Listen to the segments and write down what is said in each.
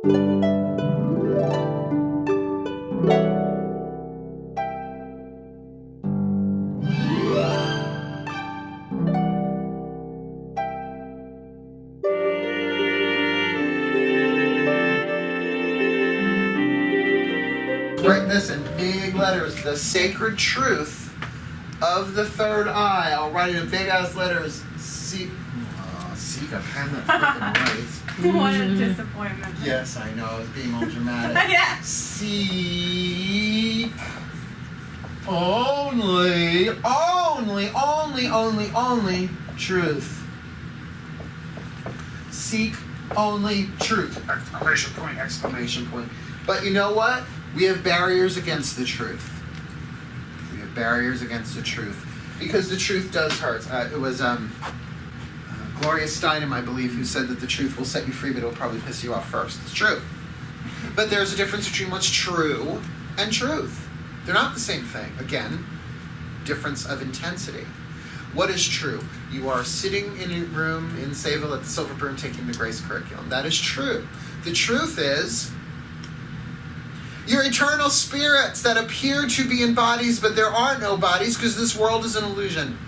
Write this in big letters, the sacred truth of the third eye. I'll write it in big ass letters. Seek a pen that freaking writes. What a disappointment. Yes, I know, I was being all dramatic. Yeah. Seek only truth. Seek only truth. Exclamation point, exclamation point. But you know what? We have barriers against the truth. We have barriers against the truth. Because the truth does hurt. It was Gloria Steinem, I believe, who said that the truth will set you free, but it'll probably piss you off first. It's true. But there's a difference between what's true and truth. They're not the same thing. Again, difference of intensity. What is true? You are sitting in a room in Sayville at the Silver Broom taking the Grace curriculum. That is true. The truth is, you're eternal spirits that appear to be in bodies, but there are no bodies because this world is an illusion.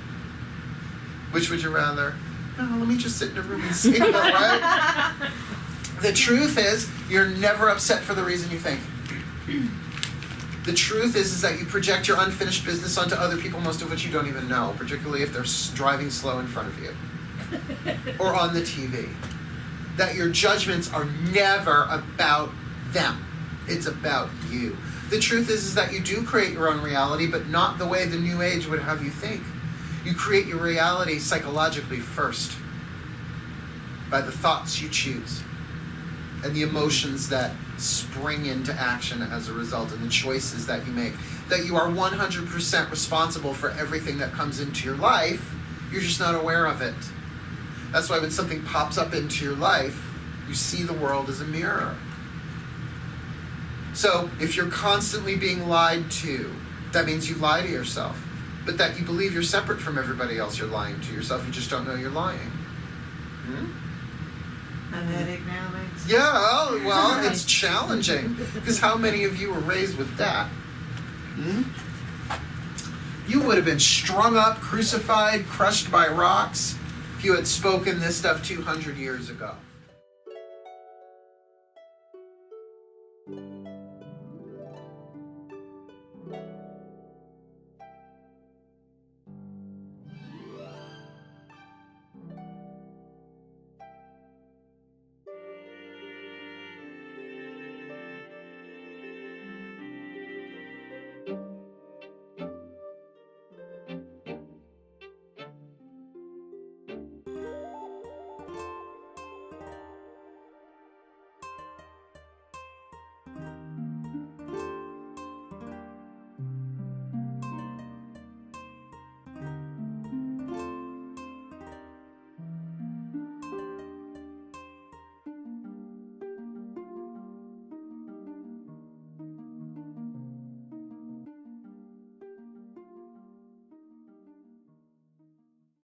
Which would you rather? No, let me just sit in a room and say that, right? The truth is, you're never upset for the reason you think. The truth is that you project your unfinished business onto other people, most of which you don't even know, particularly if they're driving slow in front of you or on the TV. That your judgments are never about them. It's about you. The truth is that you do create your own reality, but not the way the New Age would have you think. You create your reality psychologically first, by the thoughts you choose, and the emotions that spring into action as a result, and the choices that you make. That you are 100% responsible for everything that comes into your life, you're just not aware of it. That's why when something pops up into your life, you see the world as a mirror. So, if you're constantly being lied to, that means you lie to yourself. But that you believe you're separate from everybody else, you're lying to yourself. You just don't know you're lying. Pathetic now, thanks. Yeah, well, it's challenging. Because how many of you were raised with that? You would have been strung up, crucified, crushed by rocks if you had spoken this stuff 200 years ago.